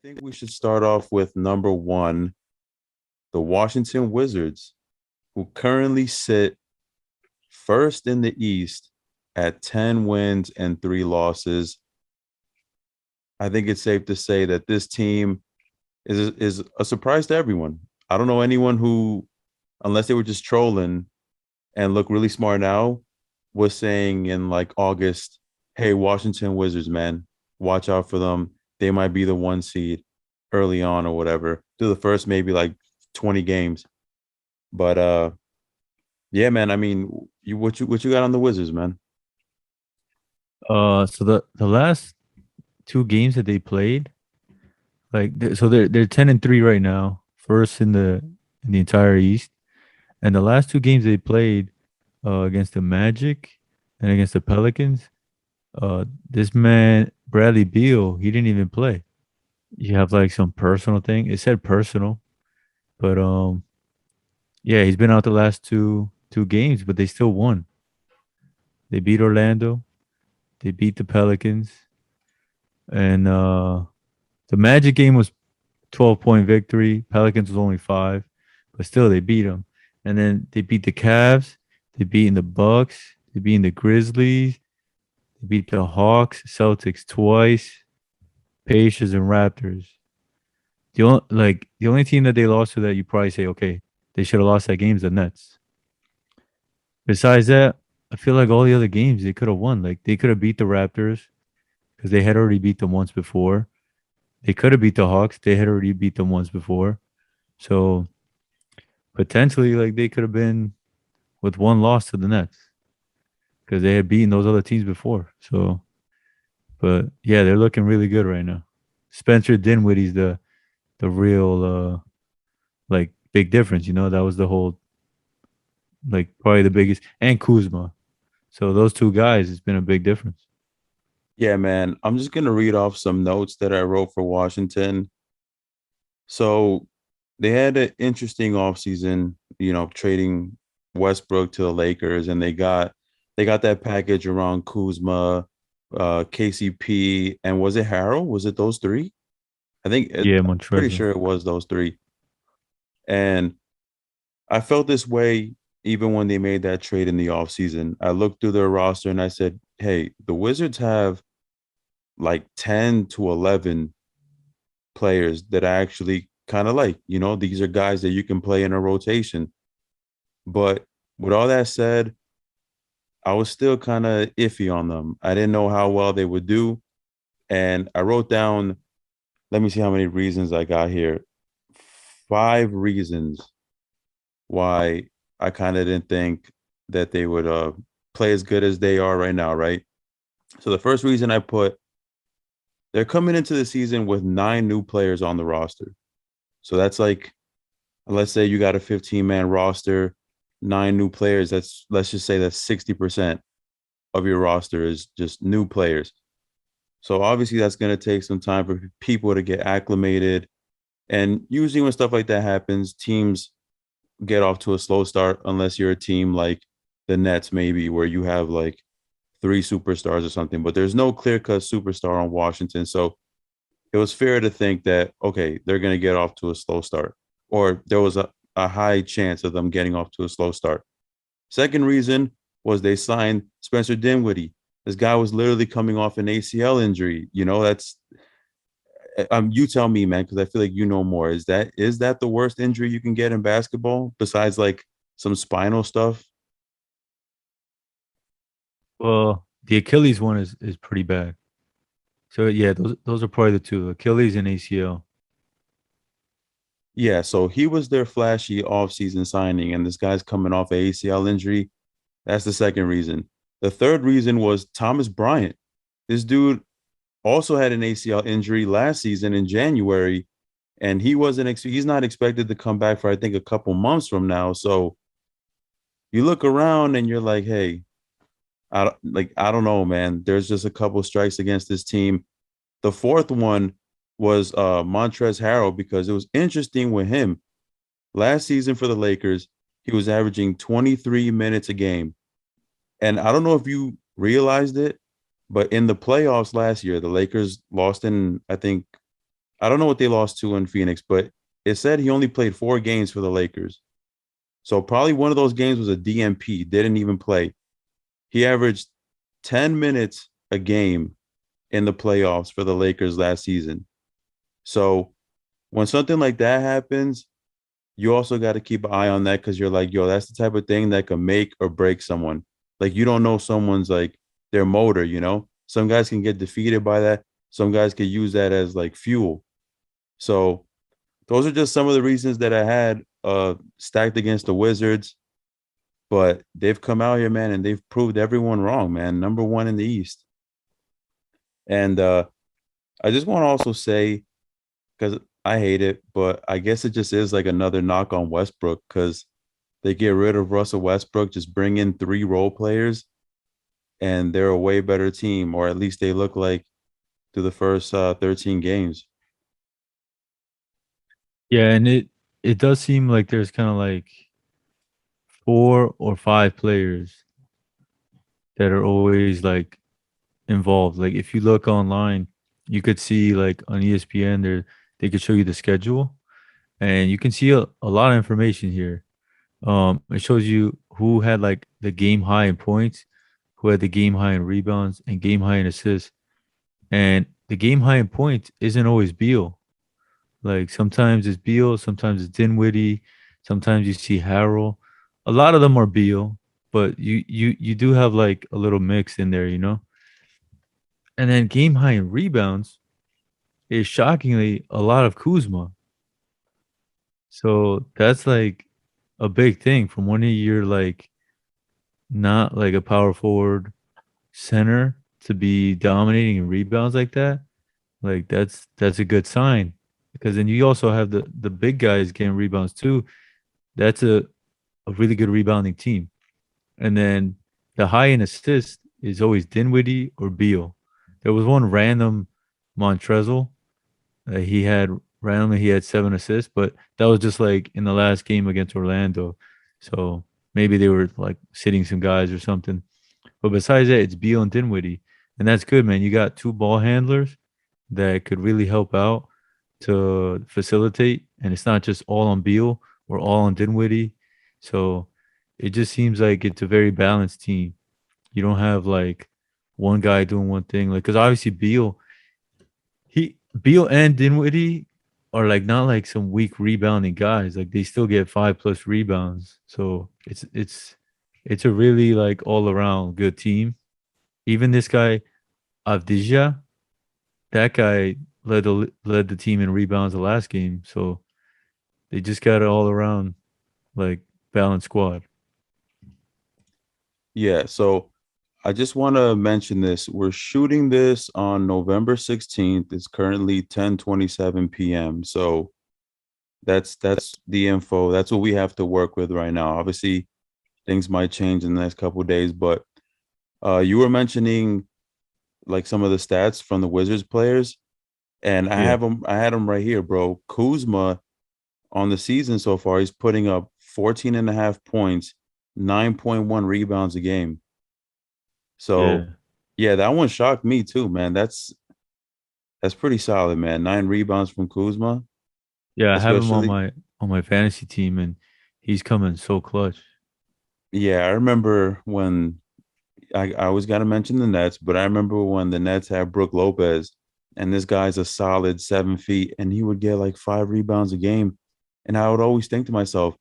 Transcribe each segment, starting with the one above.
think we should start off with number one, the Washington Wizards, who currently sit first in the East at 10 wins and three losses. I think it's safe to say that this team is a surprise to everyone. I don't know anyone who, unless they were just trolling and look really smart now, was saying in like August, hey, Washington Wizards, man, watch out for them. They might be the one seed early on or whatever. Do the first maybe like 20 games. But yeah, man, I mean, what you got on the Wizards, man? So the last two games that they played, so they're 10-3 right now, first in the entire East. And the last two games they played against the Magic and against the Pelicans, this man Bradley Beal, he didn't even play. You have like some personal thing. It said personal, but yeah, he's been out the last two games, but they still won. They beat Orlando, they beat the Pelicans, and the Magic game was 12-point victory. Pelicans was only five, but still they beat them. And then they beat the Cavs. They beat the Bucks. They beat the Grizzlies. They beat the Hawks, Celtics twice, Pacers and Raptors. The only team that they lost to that you probably say, okay, they should have lost that game is the Nets. Besides that, I feel like all the other games they could have won. Like they could have beat the Raptors because they had already beat them once before. They could have beat the Hawks. They had already beat them once before. So potentially, like they could have been with one loss to the Nets because they had beaten those other teams before. So, but yeah, they're looking really good right now. Spencer Dinwiddie's the real like big difference. That was the whole like probably the biggest, and Kuzma. So those two guys, it's been a big difference. Yeah, man. I'm just gonna read off some notes that I wrote for Washington. So they had an interesting offseason, trading Westbrook to the Lakers, and they got that package around Kuzma, KCP, and was it Harrell? Was it those three? Yeah, I'm pretty Montrezl. sure it was those three. And I felt this way even when they made that trade in the offseason. I looked through their roster and I said, hey, the Wizards have like 10 to 11 players that I actually kind of like. These are guys that you can play in a rotation. But with all that said, I was still kind of iffy on them. I didn't know how well they would do. And I wrote down, let me see how many reasons I got here. Five reasons why I kind of didn't think that they would play as good as they are right now, right? So the first reason I put, they're coming into the season with nine new players on the roster. So that's like, let's say you got a 15-man roster, nine new players. Let's just say that's 60% of your roster is just new players. So obviously that's going to take some time for people to get acclimated. And usually when stuff like that happens, teams get off to a slow start unless you're a team like the Nets, maybe where you have like three superstars or something. But there's no clear cut superstar on Washington. So it was fair to think that, okay, they're going to get off to a slow start, or there was a high chance of them getting off to a slow start. Second reason was they signed Spencer Dinwiddie. This guy was literally coming off an ACL injury. That's you tell me, man, because I feel like you know more. Is that the worst injury you can get in basketball besides like some spinal stuff? Well, the Achilles one is pretty bad. So yeah, those are probably the two, Achilles and ACL. Yeah, so he was their flashy offseason signing, and this guy's coming off a ACL injury. That's the second reason. The third reason was Thomas Bryant. This dude also had an ACL injury last season in January, and he's not expected to come back for I think a couple months from now. So you look around and you're like, hey, I don't know, man. There's just a couple strikes against this team. The fourth one was Montrezl Harrell because it was interesting with him. Last season for the Lakers, he was averaging 23 minutes a game. And I don't know if you realized it, but in the playoffs last year, the Lakers lost in, I think, I don't know what they lost to in Phoenix, but it said he only played 4 games for the Lakers. So probably one of those games was a DMP, didn't even play. He averaged 10 minutes a game in the playoffs for the Lakers last season. So when something like that happens, you also got to keep an eye on that because you're like, yo, that's the type of thing that can make or break someone. Like you don't know someone's like their motor, you know? Some guys can get defeated by that. Some guys can use that as like fuel. So those are just some of the reasons that I had stacked against the Wizards, but they've come out here, man, and they've proved everyone wrong, man. Number one in the East. And I just want to also say, because I hate it, but I guess it just is like another knock on Westbrook because they get rid of Russell Westbrook, just bring in 3 role players, and they're a way better team, or at least they look like through the first 13 games. Yeah, and it does seem like there's kind of like 4 or 5 players that are always like involved. Like if you look online, you could see like on ESPN there they could show you the schedule and you can see a lot of information here. It shows you who had like the game high in points, who had the game high in rebounds and game high in assists. And the game high in points isn't always Beal. Like sometimes it's Beal, sometimes it's Dinwiddie, sometimes you see Harrell. A lot of them are Beal, but you do have like a little mix in there, you know? And then game high in rebounds is shockingly a lot of Kuzma. So that's like a big thing from one of your like not like a power forward center to be dominating in rebounds like that. Like that's a good sign because then you also have the big guys getting rebounds too. That's a really good rebounding team. And then the high in assist is always Dinwiddie or Beal. There was one random Montrezl. He had randomly he had 7 assists, but that was just like in the last game against Orlando. So maybe they were like sitting some guys or something. But besides that, it's Beal and Dinwiddie, and that's good, man. You got 2 ball handlers that could really help out to facilitate, and it's not just all on Beal or all on Dinwiddie. So it just seems like it's a very balanced team. You don't have like one guy doing one thing, like because obviously Beal and Dinwiddie are like not like some weak rebounding guys. Like they still get 5+ rebounds. So it's a really like all around good team. Even this guy Avdija, that guy led the team in rebounds the last game. So they just got an all around like balanced squad. Yeah, so I just want to mention this. We're shooting this on November 16th. It's currently 10:27 p.m. So that's the info. That's what we have to work with right now. Obviously, things might change in the next couple of days, but you were mentioning like some of the stats from the Wizards players, and Yeah. I had them right here, bro. Kuzma on the season so far, he's putting up 14 and a half points, 9.1 rebounds a game. So, Yeah. yeah, that one shocked me too, man. That's pretty solid, man. 9 rebounds from Kuzma, Yeah, I have him especially. on my fantasy team and he's coming so clutch. Yeah, I remember when I always got to mention the Nets, but I remember when the Nets had Brook Lopez, and this guy's a solid 7 feet, and he would get like 5 rebounds a game, and I would always think to myself,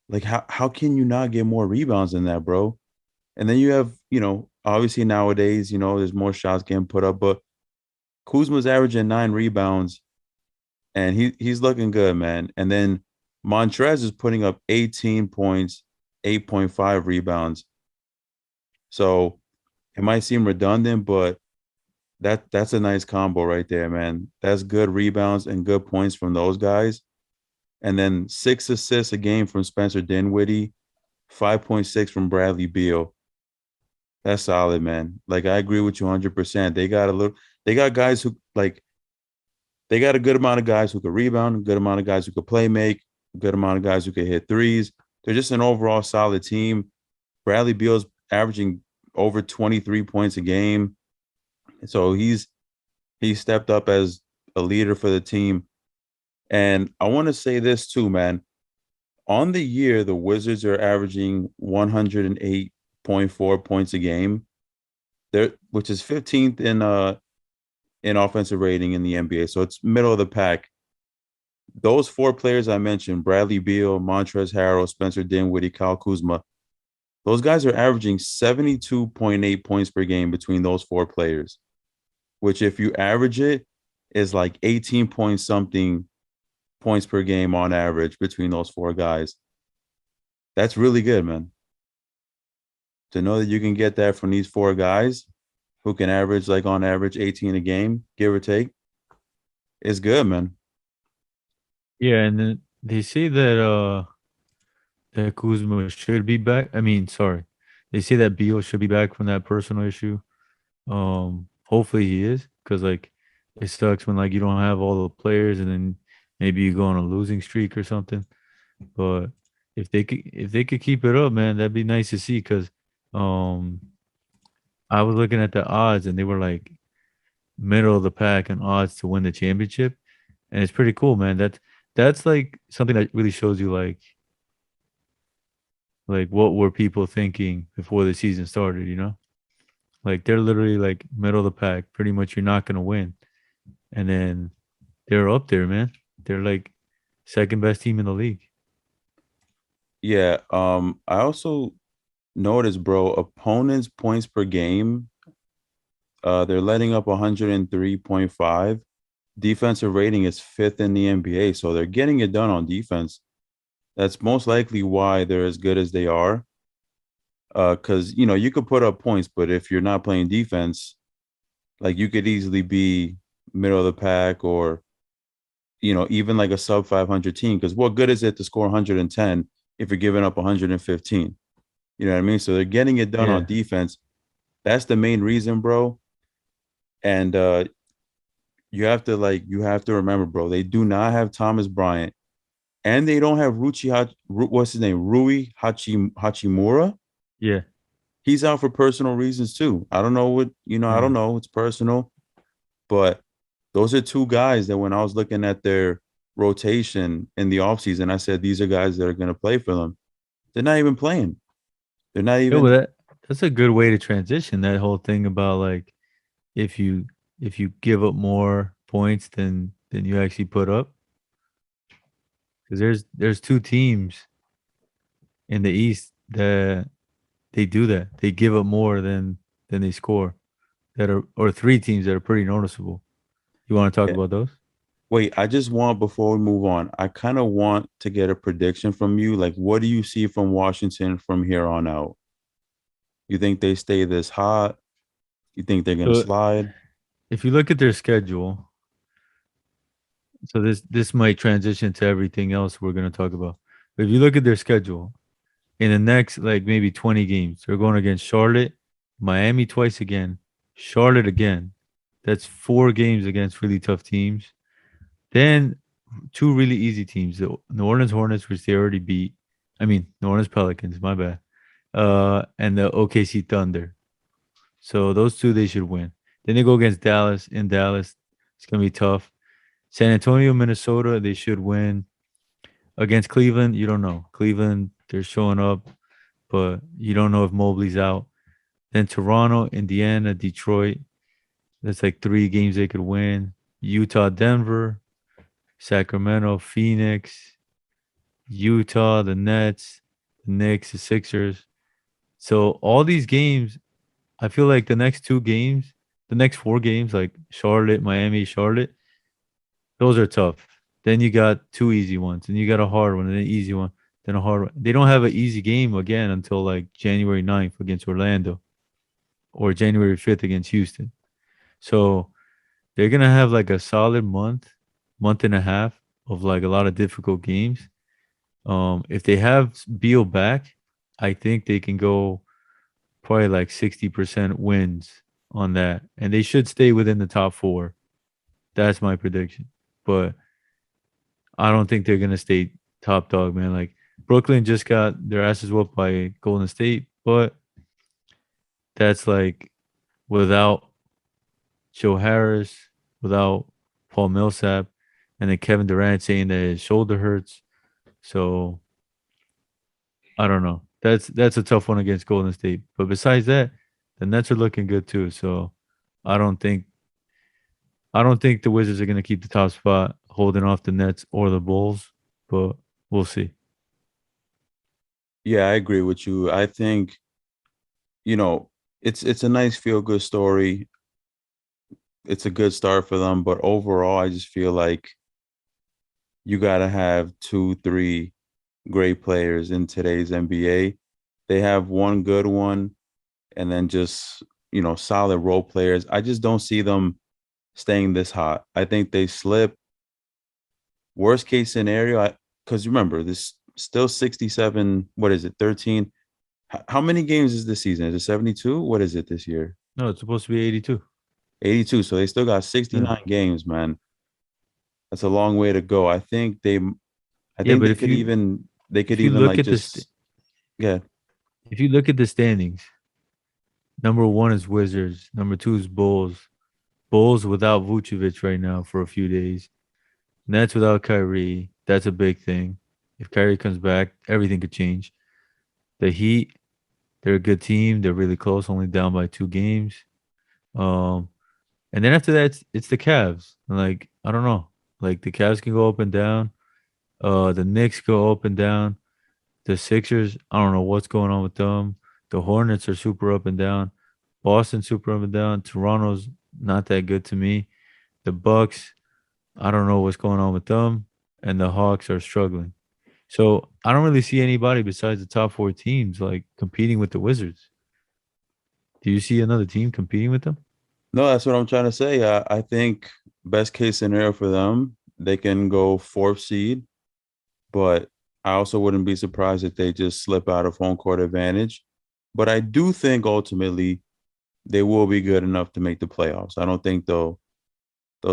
like, how can you not get more rebounds than that, bro? And then you have, obviously nowadays, there's more shots getting put up, but Kuzma's averaging 9 rebounds, and he's looking good, man. And then Montrez is putting up 18 points, 8.5 rebounds. So it might seem redundant, but that's a nice combo right there, man. That's good rebounds and good points from those guys. And then 6 assists a game from Spencer Dinwiddie, 5.6 from Bradley Beal. That's solid, man. Like I agree with you 100%. They got guys who like they got a good amount of guys who could rebound, a good amount of guys who could play make, a good amount of guys who could hit threes. They're just an overall solid team. Bradley Beal's averaging over 23 points a game. So he's stepped up as a leader for the team. And I want to say this too, man. On the year, the Wizards are averaging 108.4 points a game. There, which is 15th in offensive rating in the NBA. So it's middle of the pack. Those four players I mentioned, Bradley Beal, Montrezl Harrell, Spencer Dinwiddie, Kyle Kuzma, those guys are averaging 72.8 points per game between those four players, which if you average it is like 18 point something points per game on average between those four guys. That's really good, man. To know that you can get that from these four guys who can average like on average 18 a game, give or take, is good, man. Yeah, and then they say that Kuzma should be back. I mean, sorry. They say that Beal should be back from that personal issue. Hopefully he is, because like it sucks when like you don't have all the players and then maybe you go on a losing streak or something. But if they could keep it up, man, that'd be nice to see. Because um, I was looking at the odds and they were like middle of the pack and odds to win the championship, and it's pretty cool, man. That's like something that really shows you like what were people thinking before the season started, you know? Like they're literally like middle of the pack. Pretty much you're not gonna win. And then they're up there, man. They're like second best team in the league. Yeah. I also noticed, bro, opponents' points per game, they're letting up 103.5. Defensive rating is fifth in the NBA. So they're getting it done on defense. That's most likely why they're as good as they are. Because you could put up points, but if you're not playing defense, like you could easily be middle of the pack or even like a sub 500 team. Because what good is it to score 110 if you're giving up 115? You know what I mean? So they're getting it done on Yeah. defense. That's the main reason, bro. And you have to remember, bro. They do not have Thomas Bryant, and they don't have what's his name, Hachimura. Yeah. He's out for personal reasons too. I don't know what I Yeah. don't know. It's personal, but those are two guys that when I was looking at their rotation in the offseason, I said these are guys that are going to play for them. They're not even playing. They're not Yeah, well even. that's a good way to transition that whole thing about like if you if you give up more points than you actually put up. Because there's two teams in the East that they do that. They give up more than they score. That are or three teams that are pretty noticeable. You want to talk Yeah. about those? Wait, I just want before we move on, I kind of want to get a prediction from you. Like, what do you see from Washington from here on out? You think they stay this hot? You think they're gonna So slide? if you look at their schedule, so this might transition to everything else we're gonna talk about. But if you look at their schedule, in the next like maybe 20 games, they're going against Charlotte, Miami twice again, Charlotte again. That's four games against really tough teams. Then two really easy teams, the New Orleans Hornets, which they already beat. I mean, New Orleans Pelicans, my bad. And the OKC Thunder. So those two they should win. Then they go against Dallas in Dallas. It's gonna be tough. San Antonio, Minnesota, they should win. Against Cleveland, you don't know. Cleveland, they're showing up, but you don't know if Mobley's out. Then Toronto, Indiana, Detroit. That's like three games they could win. Utah, Denver, Sacramento, Phoenix, Utah, the Nets, the Knicks, the Sixers. So all these games, I feel like the next two games, the next four games, like Charlotte, Miami, Charlotte, those are tough. Then you got two easy ones, and you got a hard one, and an easy one, then a hard one. They don't have an easy game again until like January 9th against Orlando or January 5th against Houston. So they're gonna have like a solid month, month and a half of like a lot of difficult games. If they have Beal back, I think they can go probably like 60% wins on that. And they should stay within the top four. That's my prediction. But I don't think they're gonna stay top dog, man. Like Brooklyn just got their asses whooped by Golden State, but that's like without Joe Harris, without Paul Millsap, and then Kevin Durant saying that his shoulder hurts. So I don't know. That's a tough one against Golden State. But besides that, the Nets are looking good too. So I don't think I don't think the Wizards are going to keep the top spot, holding off the Nets or the Bulls. But we'll see. Yeah, I agree with you. I think, you know, it's a nice feel good story. It's a good start for them, but overall, I just feel like you got to have two, three great players in today's NBA. They have one good one and then just, solid role players. I just don't see them staying this hot. I think they slip. Worst case scenario, because remember, this still 67, what is it, 13? How many games is this season? Is it 72? What is it this year? No, it's supposed to be 82. 82. So they still got Yeah. 69 games, man. That's a long way to go. I Yeah, think but they could even if you like look at just yeah. if you look at the standings, number one is Wizards, number two is Bulls. Bulls without Vucevic right now for a few days. Nets without Kyrie. That's a big thing. If Kyrie comes back, everything could change. The Heat, they're a good team. They're really close, only down by 2 games. Um, and then after that, it's the Cavs. Like I don't know. Like the Cavs can go up and down. The Knicks go up and down. The Sixers, I don't know what's going on with them. The Hornets are super up and down. Boston super up and down. Toronto's not that good to me. The Bucks, I don't know what's going on with them. And the Hawks are struggling. So I don't really see anybody besides the top four teams like competing with the Wizards. Do you see another team competing with them? No, that's what I'm trying to say. I think best case scenario for them, they can go fourth seed, but I also wouldn't be surprised if they just slip out of home court advantage. But I do think ultimately they will be good enough to make the playoffs. I don't think they'll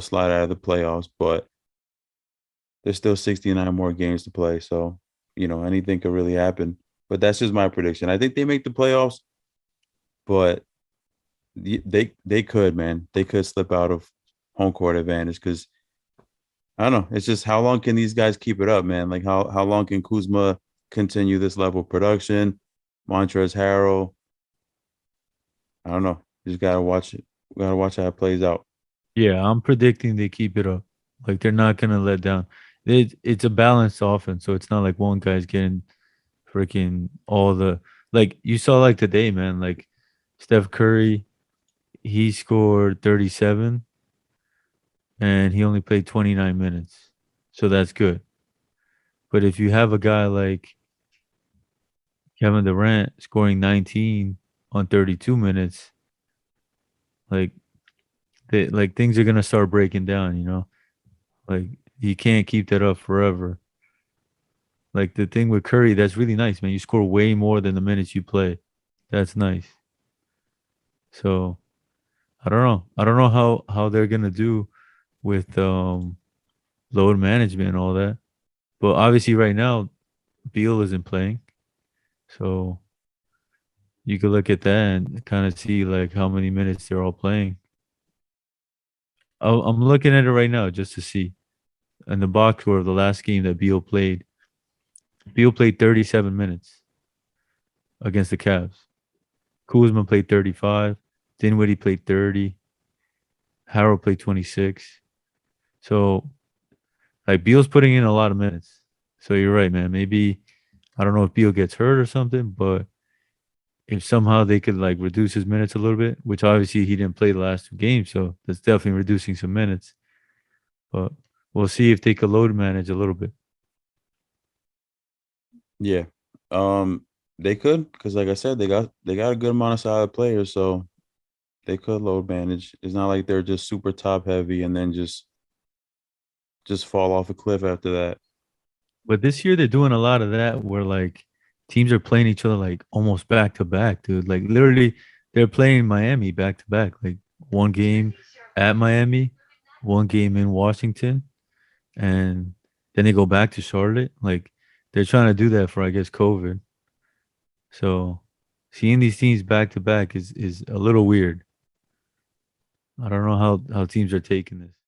slide out of the playoffs, but there's still 69 more games to play. So, anything could really happen. But that's just my prediction. I think they make the playoffs, but they could, man. They could slip out of home court advantage because I don't know. It's just how long can these guys keep it up, man? Like how long can Kuzma continue this level of production? Montrezl Harrell. I don't know. You just gotta watch it. We gotta watch how it plays out. Yeah, I'm predicting they keep it up. Like they're not gonna let down. It's a balanced offense, so it's not like one guy's getting freaking all the like you saw like today, man. Like Steph Curry, he scored 37 and he only played 29 minutes. So that's good. But if you have a guy like Kevin Durant scoring 19 on 32 minutes, like like things are gonna start breaking down, you know? Like you can't keep that up forever. Like the thing with Curry, that's really nice, man. You score way more than the minutes you play. That's nice. So I don't know. I don't know how they're gonna do with load management and all that. But obviously right now Beal isn't playing. So you could look at that and kind of see like how many minutes they're all playing. I'm looking at it right now just to see. In the box score of the last game that Beal played 37 minutes against the Cavs. Kuzma played 35. Dinwiddie played 30. Harrell played 26. So like Beal's putting in a lot of minutes. So you're right, man. Maybe I don't know if Beal gets hurt or something, but if somehow they could like reduce his minutes a little bit, which obviously he didn't play the last 2 games, so that's definitely reducing some minutes. But we'll see if they could load manage a little bit. Yeah. They could, because like I said, they got a good amount of solid players, so they could load manage. It's not like they're just super top heavy and then just fall off a cliff after that. But this year they're doing a lot of that where like teams are playing each other like almost back to back, dude. Like literally they're playing Miami back to back. Like one game at Miami, one game in Washington, and then they go back to Charlotte. Like they're trying to do that for I guess COVID. So seeing these teams back to back is a little weird. I don't know how teams are taking this.